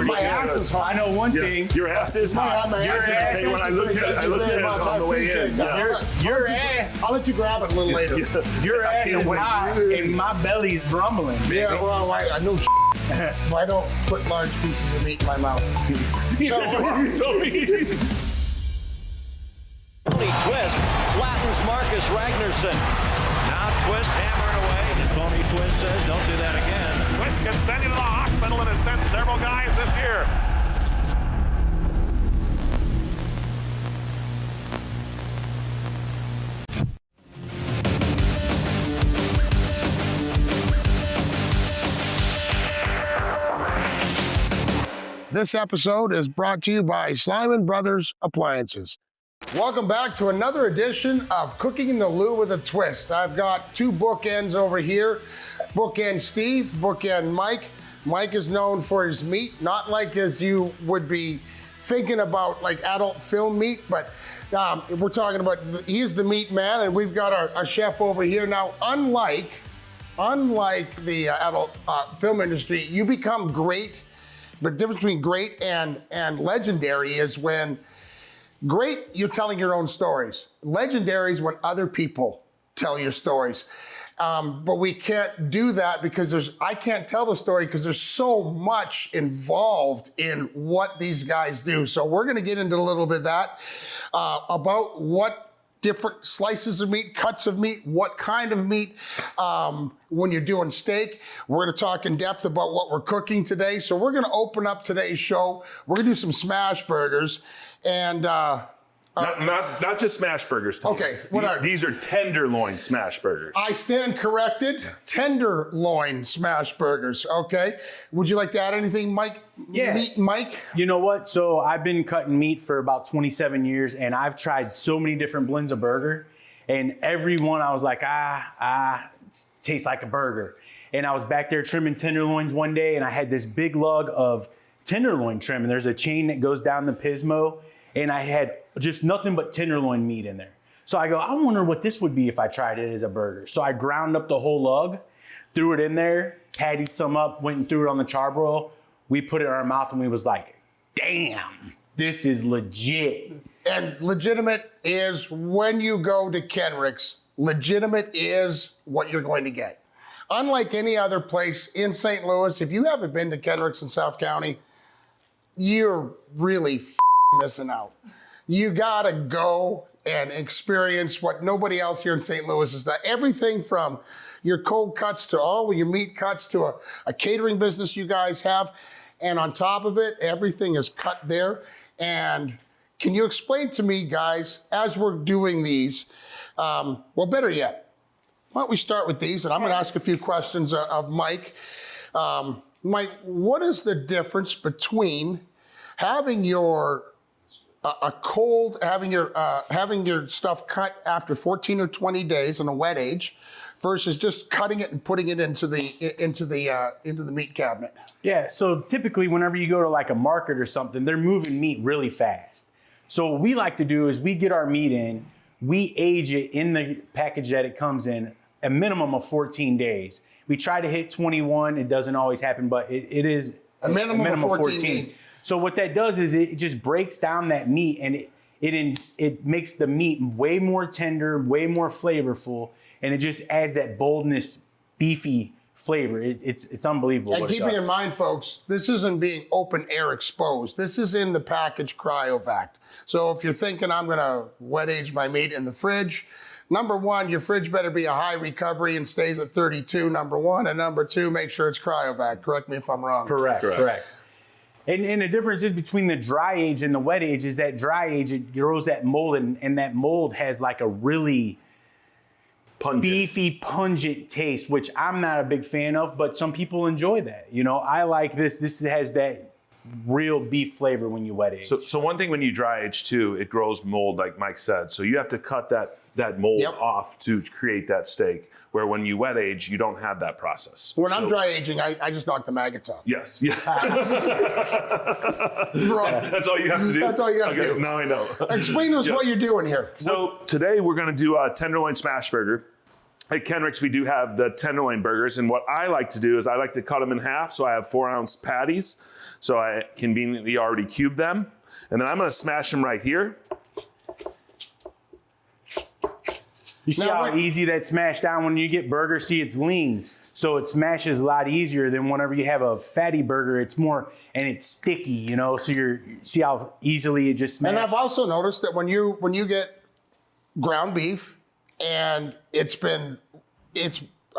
My ass is hot. I know one thing. Your ass is hot. Your ass. When I looked at it on the way in. Your ass. I'll let you grab it a little later. Your ass is hot and my belly's rumbling. Baby. Yeah, well, I know I don't put large pieces of meat in my mouth. Tony Twist flattens Marcus Ragnarsson. Now Twist hammering away. And Tony Twist says, don't do that again. Twist gets sent into the hospital and has sent several guys this year. This episode is brought to you by Slyman Brothers Appliances. Welcome back to another edition of Cooking in the Lou with a Twist. I've got two bookends over here. Bookend Steve, bookend Mike. Mike is known for his meat, not like as you would be thinking about like adult film meat, but we're talking about, he's the meat man, and we've got our chef over here. Now, unlike the adult film industry, you become great. The difference between great and legendary is when great, you're telling your own stories. Legendary is when other people tell your stories. But we can't do that because I can't tell the story because there's so much involved in what these guys do. So we're gonna get into a little bit of that, about what different slices of meat, cuts of meat, what kind of meat, when you're doing steak. We're gonna talk in depth about what we're cooking today. So we're gonna open up today's show. We're gonna do some smash burgers and not just smash burgers, Tony. Okay, what are these? Are tenderloin smash burgers. I stand corrected. Tenderloin smash burgers. Okay. Would you like to add anything, Mike? Yeah. Mike? You know what? So I've been cutting meat for about 27 years, and I've tried so many different blends of burger, and every one I was like, tastes like a burger. And I was back there trimming tenderloins one day, and I had this big lug of tenderloin trim, and there's a chain that goes down the Pismo, and I had just nothing but tenderloin meat in there. So I go, I wonder what this would be if I tried it as a burger. So I ground up the whole lug, threw it in there, patted some up, went and threw it on the charbroil. We put it in our mouth and we was like, damn, this is legit. And legitimate is when you go to Kenrick's, legitimate is what you're going to get. Unlike any other place in St. Louis, if you haven't been to Kenrick's in South County, you're really missing out. You gotta go and experience what nobody else here in St. Louis has done. Everything from your cold cuts to all your meat cuts to a catering business you guys have. And on top of it, everything is cut there. And can you explain to me, guys, as we're doing these, well, better yet, why don't we start with these? And I'm gonna ask a few questions of Mike. Mike, what is the difference between having your having your stuff cut after 14 or 20 days on a wet age versus just cutting it and putting it into the meat cabinet? Yeah, so typically whenever you go to like a market or something, they're moving meat really fast. So what we like to do is we get our meat in, we age it in the package that it comes in a minimum of 14 days. We try to hit 21, it doesn't always happen, but it is a minimum of 14. So what that does is it just breaks down that meat, and it makes the meat way more tender, way more flavorful, and it just adds that boldness, beefy flavor. It's unbelievable. And keeping in mind, folks, this isn't being open air exposed. This is in the package cryovac. So if you're thinking I'm gonna wet age my meat in the fridge, number one, your fridge better be a high recovery and stays at 32, number one. And number two, make sure it's cryovac. Correct me if I'm wrong. Correct. And the difference is between the dry age and the wet age is that dry age, it grows that mold, and that mold has like a really beefy, pungent taste, which I'm not a big fan of, but some people enjoy that. You know, I like this. This has that real beef flavor when you wet age. So one thing when you dry age too, it grows mold, like Mike said. So you have to cut that mold off to create that steak. Where when you wet age, you don't have that process. When I'm dry aging, I just knock the maggots off. Yes. Yeah. That's all you have to do? That's all you got to do. Now I know. Explain to us what you're doing here. So today we're going to do a tenderloin smash burger. At Kenrick's, we do have the tenderloin burgers. And what I like to do is I like to cut them in half. So I have 4-ounce patties. So I conveniently already cubed them. And then I'm gonna smash them right here. You see how easy that smash down when you get burger? See, it's lean. So it smashes a lot easier than whenever you have a fatty burger. It's more, and it's sticky, you know. So see how easily it just smashes. And I've also noticed that when you get ground beef, and it's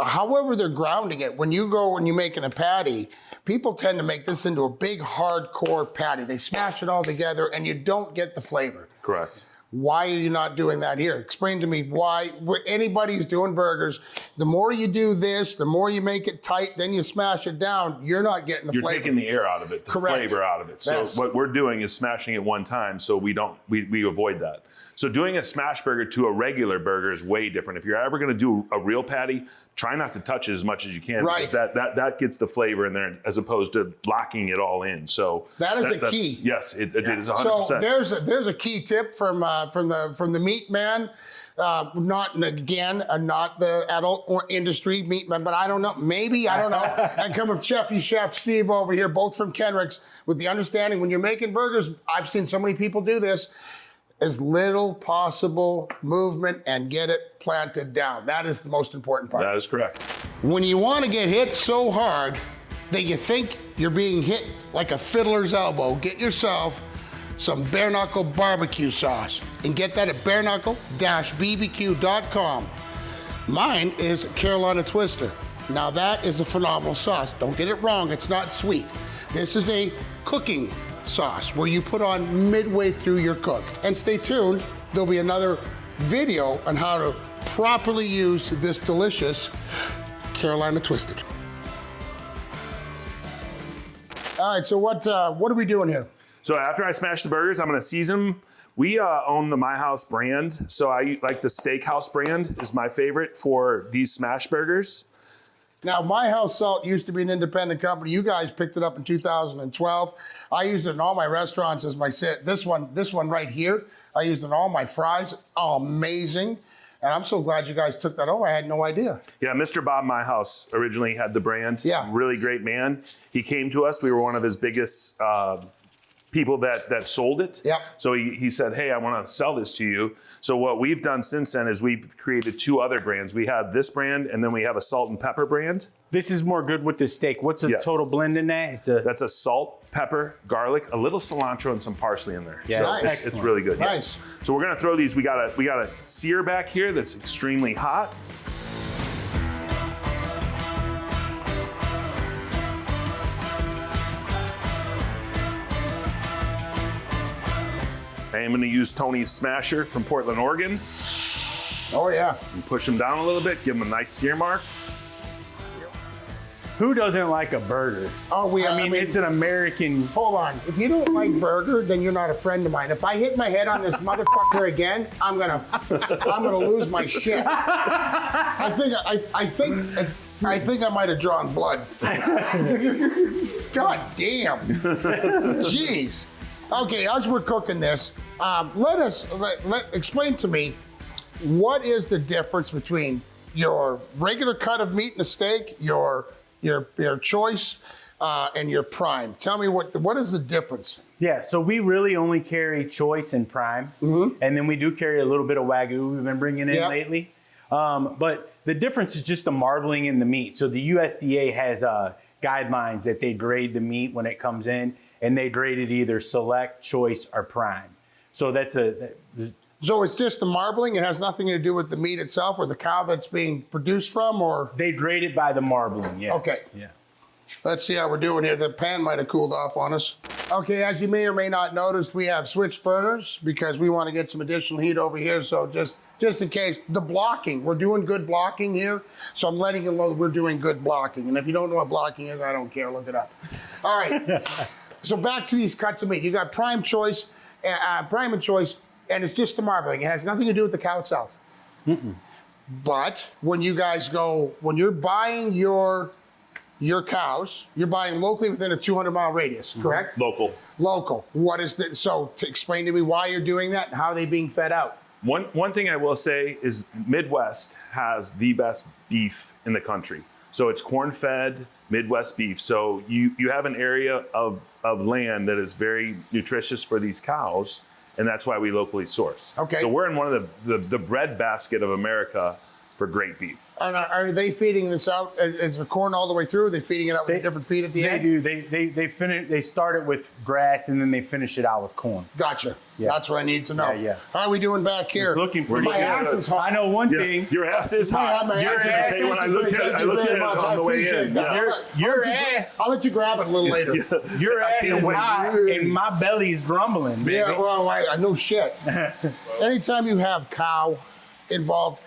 however they're grounding it. When you're making a patty, people tend to make this into a big hardcore patty. They smash it all together, and you don't get the flavor. Correct. Why are you not doing that here? Explain to me why. Anybody who's doing burgers, the more you do this, the more you make it tight, then you smash it down, you're not getting the flavor. You're taking the air out of it, the flavor out of it. So what we're doing is smashing it one time, so we avoid that. So doing a smash burger to a regular burger is way different. If you're ever going to do a real patty, try not to touch it as much as you can. Right. Because that gets the flavor in there as opposed to locking it all in. So that's a key. Yes, it is 100%. So there's a key tip from the meat man. Not the adult industry meat man, but I don't know. Maybe, I don't know. And come with Chef Steve over here, both from Kenrick's, with the understanding when you're making burgers, I've seen so many people do this, as little possible movement and get it planted down. That is the most important part. That is correct. When you want to get hit so hard that you think you're being hit like a fiddler's elbow, get yourself some bare knuckle barbecue sauce and get that at bareknuckle-bbq.com. Mine is Carolina Twister. Now that is a phenomenal sauce. Don't get it wrong, it's not sweet. This is a cooking sauce where you put on midway through your cook. And stay tuned, there'll be another video on how to properly use this delicious Carolina Twisted. All right, so what are we doing here? So after I smash the burgers, I'm gonna season them. We own the My House brand, so I like the Steakhouse brand is my favorite for these smash burgers. Now, My House Salt used to be an independent company. You guys picked it up in 2012. I used it in all my restaurants as my set. This one right here, I used it in all my fries. Oh, amazing. And I'm so glad you guys took that over. I had no idea. Yeah, Mr. Bob My House originally had the brand. Yeah. Really great man. He came to us. We were one of his biggest people that sold it. Yep. So he said, hey, I want to sell this to you. So what we've done since then is we've created 2 other brands. We have this brand, and then we have a salt and pepper brand. This is more good with the steak. What's the total blend in that? That's a salt, pepper, garlic, a little cilantro, and some parsley in there. Yeah, so nice. it's really good. Nice. Yes. So we're gonna throw these. We got a sear back here that's extremely hot. I am going to use Tony's Smasher from Portland, Oregon. Oh, yeah. And push them down a little bit, give them a nice sear mark. Who doesn't like a burger? Oh, I mean, it's an American. Hold on. If you don't like burger, then you're not a friend of mine. If I hit my head on this motherfucker again, I'm gonna lose my shit. I think I might have drawn blood. God damn. Jeez. Okay, as we're cooking this, explain to me, what is the difference between your regular cut of meat in a steak, your choice, and your prime? Tell me what is the difference? Yeah, so we really only carry choice and prime, and then we do carry a little bit of Wagyu we've been bringing in lately. But the difference is just the marbling in the meat. So the USDA has guidelines that they grade the meat when it comes in, and they grade it either select, choice, or prime. So So it's just the marbling? It has nothing to do with the meat itself or the cow that's being produced from, or? They grade it by the marbling, yeah. Okay. Yeah. Let's see how we're doing here. The pan might have cooled off on us. Okay, as you may or may not notice, we have switched burners because we want to get some additional heat over here. So just in case, the blocking, we're doing good blocking here. So I'm letting you know we're doing good blocking. And if you don't know what blocking is, I don't care, look it up. All right, so back to these cuts of meat. You got prime and choice, and it's just the marbling. It has nothing to do with the cow itself. But when you guys when you're buying your cows, you're buying locally within a 200-mile radius, correct? Local. What is the, so to explain to me why you're doing that and how are they being fed out? One thing I will say is Midwest has the best beef in the country. So it's corn-fed Midwest beef. So you have an area of of land that is very nutritious for these cows, and that's why we locally source. Okay. So we're in one of the breadbasket of America for great beef. And are they feeding this out? Is the corn all the way through? Are they feeding it out with a different feed at the end? They do. They finish. They start it with grass and then they finish it out with corn. Gotcha. Yeah. That's what I need to know. Yeah. How are we doing back here? It's looking pretty My good. ass is hot. I know one thing. Your ass is hot. My Your ass is ass. hot. When I looked at it, Thank you very much. on the way appreciate in. that. Yeah. Your ass. I'll let you grab it a little later. Your ass can't is wait. hot and my belly's grumbling, baby. Yeah, well, I know shit. Anytime you have cow involved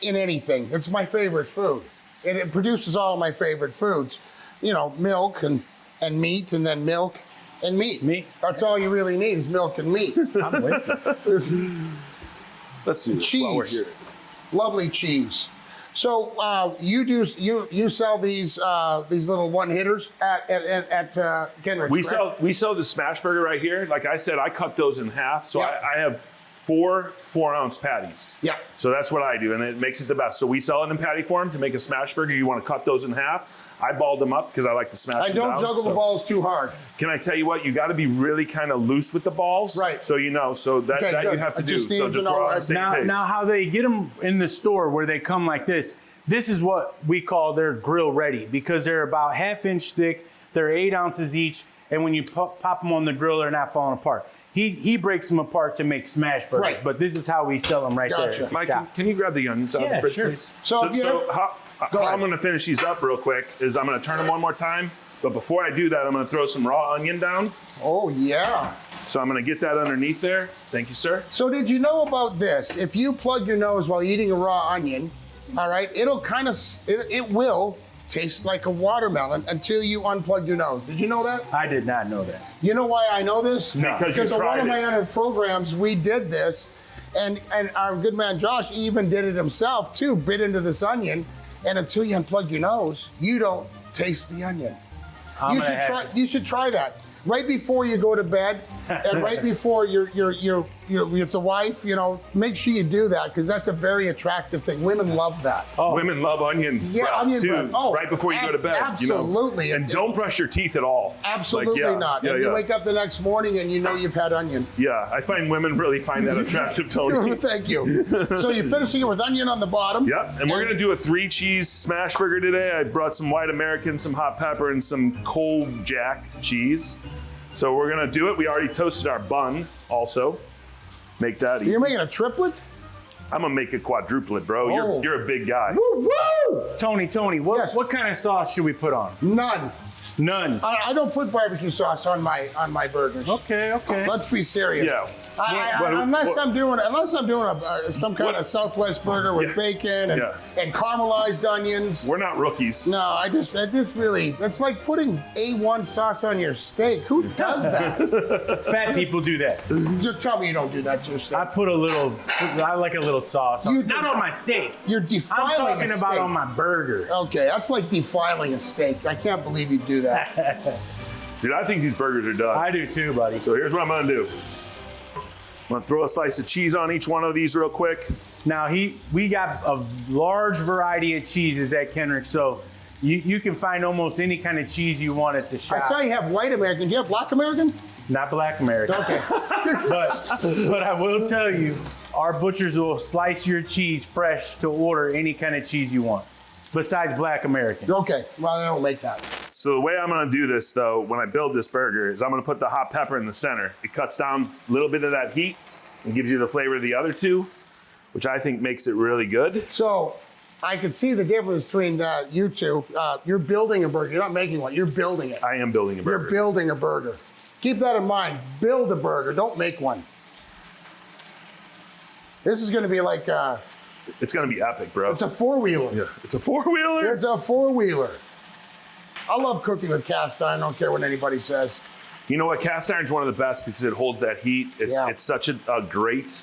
in anything, it's my favorite food. And it produces all of my favorite foods. You know, milk and meat, and then milk and meat. Meat. That's all you really need is milk and meat. I'm with you. Let's do this while we're Cheese. here. Lovely cheese. So you sell these little one hitters at Kenrick. We sell the smash burger right here. Like I said, I cut those in half, so Yeah. I have 4 4-ounce patties. Yeah. So that's what I do, and it makes it the best. So we sell it in patty form to make a smash burger. You want to cut those in half. I balled them up because I like to smash I them don't down. juggle the balls too hard. Can I tell you what? You got to be really kind of loose with the balls. Right. So you know, so that Okay, you good. have to I do. just So needed to just know we're on where the same page. Now how they get them in the store where they come like this is what we call their grill ready, because they're about 1/2 inch thick. They're 8 ounces each, and when you pop them on the grill, they're not falling apart. He breaks them apart to make smash burgers, Right. but this is how we sell them right Gotcha. there. Mike, can you grab the onions out of Yeah, the fridge, sure. please? So if you- how Go ahead. I'm going to finish these up real quick is I'm going to turn them one more time. But before I do that, I'm going to throw some raw onion down. Oh yeah. So I'm going to get that underneath there. Thank you, sir. So did you know about this? If you plug your nose while eating a raw onion, all right, it'll kind of it will taste like a watermelon until you unplug your nose. Did you know that? I did not know that. You know why I know this? No. Because you on one tried of my it. other programs, we did this, and our good man Josh even did it himself too. Bit into this onion, and until you unplug your nose, you don't taste the onion. You should try that right before you go to bed, and right before you're with the wife. You know, make sure you do that because that's a very attractive thing. Women love that. Oh. Women love onion breath onion too, breath. Oh, right before you go to bed. absolutely. You know? And don't brush your teeth at all. Absolutely Like, yeah, not. Yeah, and you yeah. wake up the next morning and you know you've had onion. Yeah, I find women really find that attractive, Tony. Thank you. So you're finishing it with onion on the bottom. Yep, and we're gonna do a 3-cheese smash burger today. I brought some white American, some hot pepper, and some cold jack cheese. So we're gonna do it. We already toasted our bun also. Make that easy. You're making a triplet? I'm gonna make a quadruplet, bro. Oh. You're a big guy. Woo, woo! Tony, Yes. what kind of sauce should we put on? None. None. I don't put barbecue sauce on my burgers. Okay. Let's be serious. Yeah. Unless I'm doing some kind of Southwest burger with Yeah. bacon Yeah. and caramelized onions. We're not rookies. No, that's like putting A1 sauce on your steak. Who does that? Fat people do that. You tell me you don't do that to your steak. I like a little sauce. You- Not on my steak. You're I'm defiling talking a about steak. on my burger. Okay, that's like defiling a steak. I can't believe you do that. Dude, I think these burgers are done. I do too, buddy. So here's what I'm gonna do. I'm gonna throw a slice of cheese on each one of these real quick. Now we got a large variety of cheeses at Kenrick, so you can find almost any kind of cheese you want at the shop. I saw you have white American. Do you have black American? Not Black American. Okay. But I will tell you, our butchers will slice your cheese fresh to order any kind of cheese you want, besides Black American. Okay. Well, they don't make that. So the way I'm gonna do this though, when I build this burger, is I'm gonna put the hot pepper in the center. It cuts down a little bit of that heat and gives you the flavor of the other two, which I think makes it really good. So I can see the difference between you two. You're building a burger. You're not making one. You're building it. I am building a burger. You're building a burger. Keep that in mind. Build a burger. Don't make one. This is going to be like It's gonna be epic, bro. it's a four-wheeler. Yeah, it's a four-wheeler. It's a four-wheeler. I love cooking with cast iron. I don't care what anybody says. You know what? Cast iron's one of the best because it holds that heat. It's Yeah. it's such a great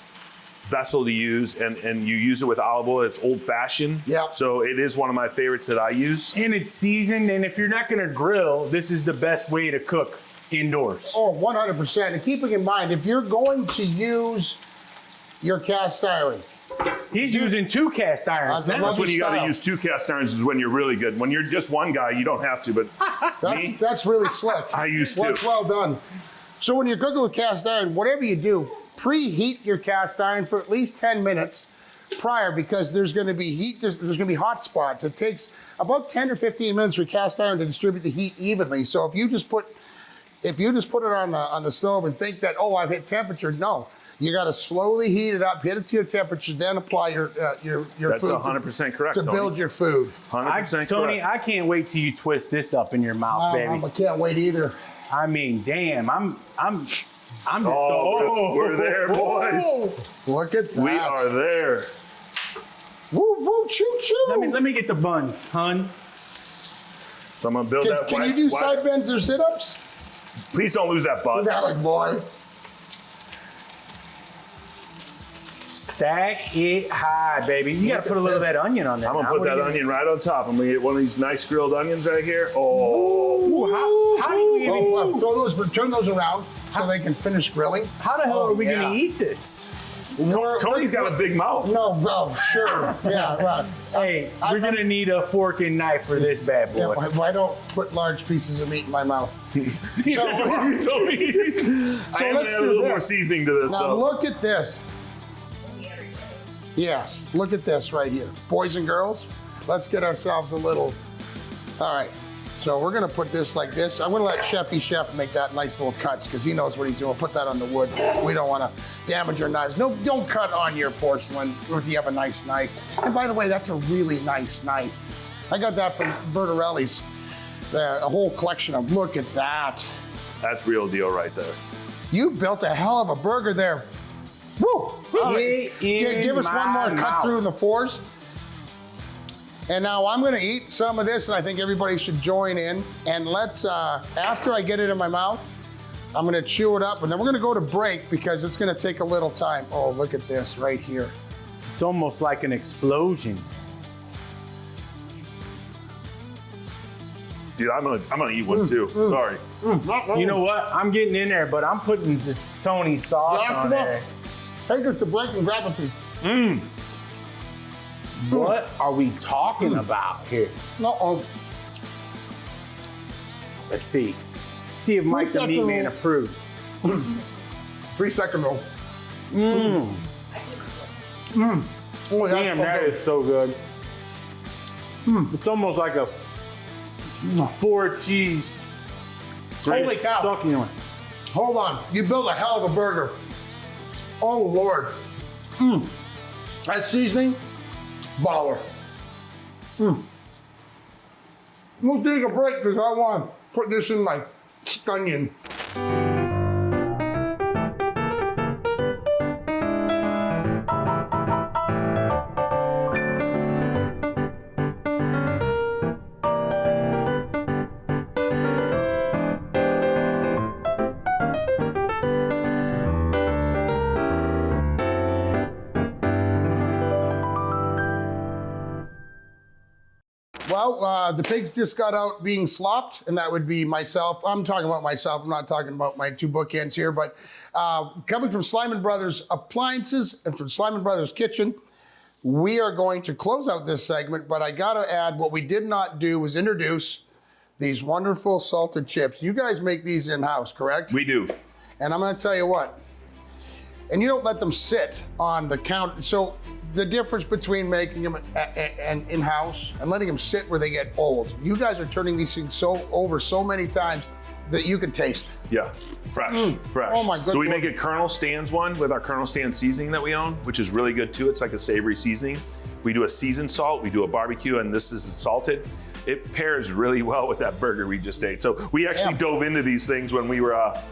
vessel to use, and you use it with olive oil. It's old-fashioned. Yeah. So it is one of my favorites that I use. And it's seasoned, and if you're not gonna grill, this is the best way to cook indoors. Oh, 100%. And keeping in mind, if you're going to use your cast iron, He's using 2 cast irons. That's when you got to use 2 cast irons is when you're really good. When you're just one guy, you don't have to, but that's really slick. I use 2. That's well done. So when you're cooking with cast iron, whatever you do, preheat your cast iron for at least 10 minutes prior, because there's going to be heat, there's going to be hot spots. It takes about 10 or 15 minutes for cast iron to distribute the heat evenly. So if you just put it on the stove and think that, oh, I've hit temperature, no. You got to slowly heat it up, hit it to your temperature, then apply your That's food. That's 100% correct, to Tony. build your food. 100% Tony, correct. I can't wait till you twist this up in your mouth, baby. I can't wait either. I mean, damn, I'm just we're there, boys. Look at that. We are there. Woo, woo, choo, choo. Let me get the buns, hun. So I'm gonna build that. Can you do side bends or sit-ups? Please don't lose that butt. That like, boy. Stack it high, baby. You gotta put a little of that onion on there. I'm gonna now. put that onion right on top. I'm gonna get one of these nice grilled onions right here. Oh, Ooh, how do you even? Turn those around so they can finish grilling. How the hell are we gonna eat this? Tony's got a big mouth. No, sure. Yeah, right. Hey, we're gonna need a fork and knife for this bad boy. Yeah, I don't put large pieces of meat in my mouth. Tony. So I am let's gonna add a do little this. more seasoning to this, Now though. look at this. Yes, look at this right here. Boys and girls, let's get ourselves a little. All right, so we're gonna put this like this. I'm gonna let Chef make that nice little cuts because he knows what he's doing. Put that on the wood. We don't wanna damage your knives. No, don't cut on your porcelain if you have a nice knife. And by the way, that's a really nice knife. I got that from Bertarelli's. A whole collection of, look at that. That's real deal right there. You built a hell of a burger there. Woo! Give us one more cut through the 4s. And now I'm gonna eat some of this, and I think everybody should join in. And let's, after I get it in my mouth, I'm gonna chew it up, and then we're gonna go to break because it's gonna take a little time. Oh, look at this right here. It's almost like an explosion. Dude, I'm gonna eat one too. Sorry. You know what? I'm getting in there, but I'm putting this Tony sauce on there. Take us to break and grab a piece. What are we talking about here? Uh-oh. Let's see. See if Mike the Meat Man approves. 3-second roll. Oh, damn, that is so good. It's almost like a 4 cheese. Holy cow. Sucking one. Hold on. You built a hell of a burger. Oh, Lord. That seasoning, baller. We'll take a break because I want to put this in my onion. Well, the pigs just got out being slopped, and that would be myself. I'm talking about myself. I'm not talking about my 2 bookends here, but coming from Slyman Brothers Appliances and from Slyman Brothers Kitchen, we are going to close out this segment, but I gotta add, what we did not do was introduce these wonderful salted chips. You guys make these in-house, correct? We do. And I'm gonna tell you what, and you don't let them sit on the counter. So the difference between making them and in-house and letting them sit where they get old. You guys are turning these things over so many times that you can taste. Yeah, fresh, fresh. Oh my good So we Lord. make a Colonel Stan's one with our Colonel Stan seasoning that we own, which is really good too. It's like a savory seasoning. We do a seasoned salt, we do a barbecue, and this is salted. It pairs really well with that burger we just ate. So we actually dove into these things when we were at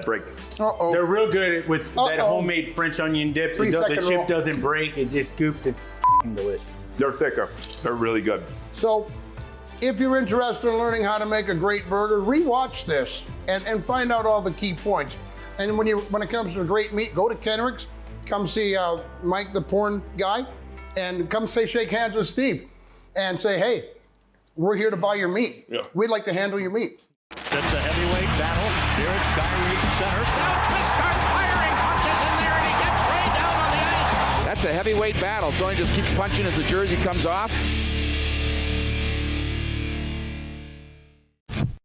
break. Uh-oh. They're real good with that homemade French onion dip. The 3-second chip roll. doesn't break, it just scoops. It's delicious. They're thicker. They're really good. So if you're interested in learning how to make a great burger, rewatch this and find out all the key points. And when it comes to great meat, go to Kenrick's, come see Mike the porn guy, and come shake hands with Steve and say, hey, we're here to buy your meat. Yeah. We'd like to handle your meat. It's a heavyweight battle. Here at Skyreach Center. Now Twist starts firing punches in there, and he gets Ray down on the ice. That's a heavyweight battle. Tony just keeps punching as the jersey comes off.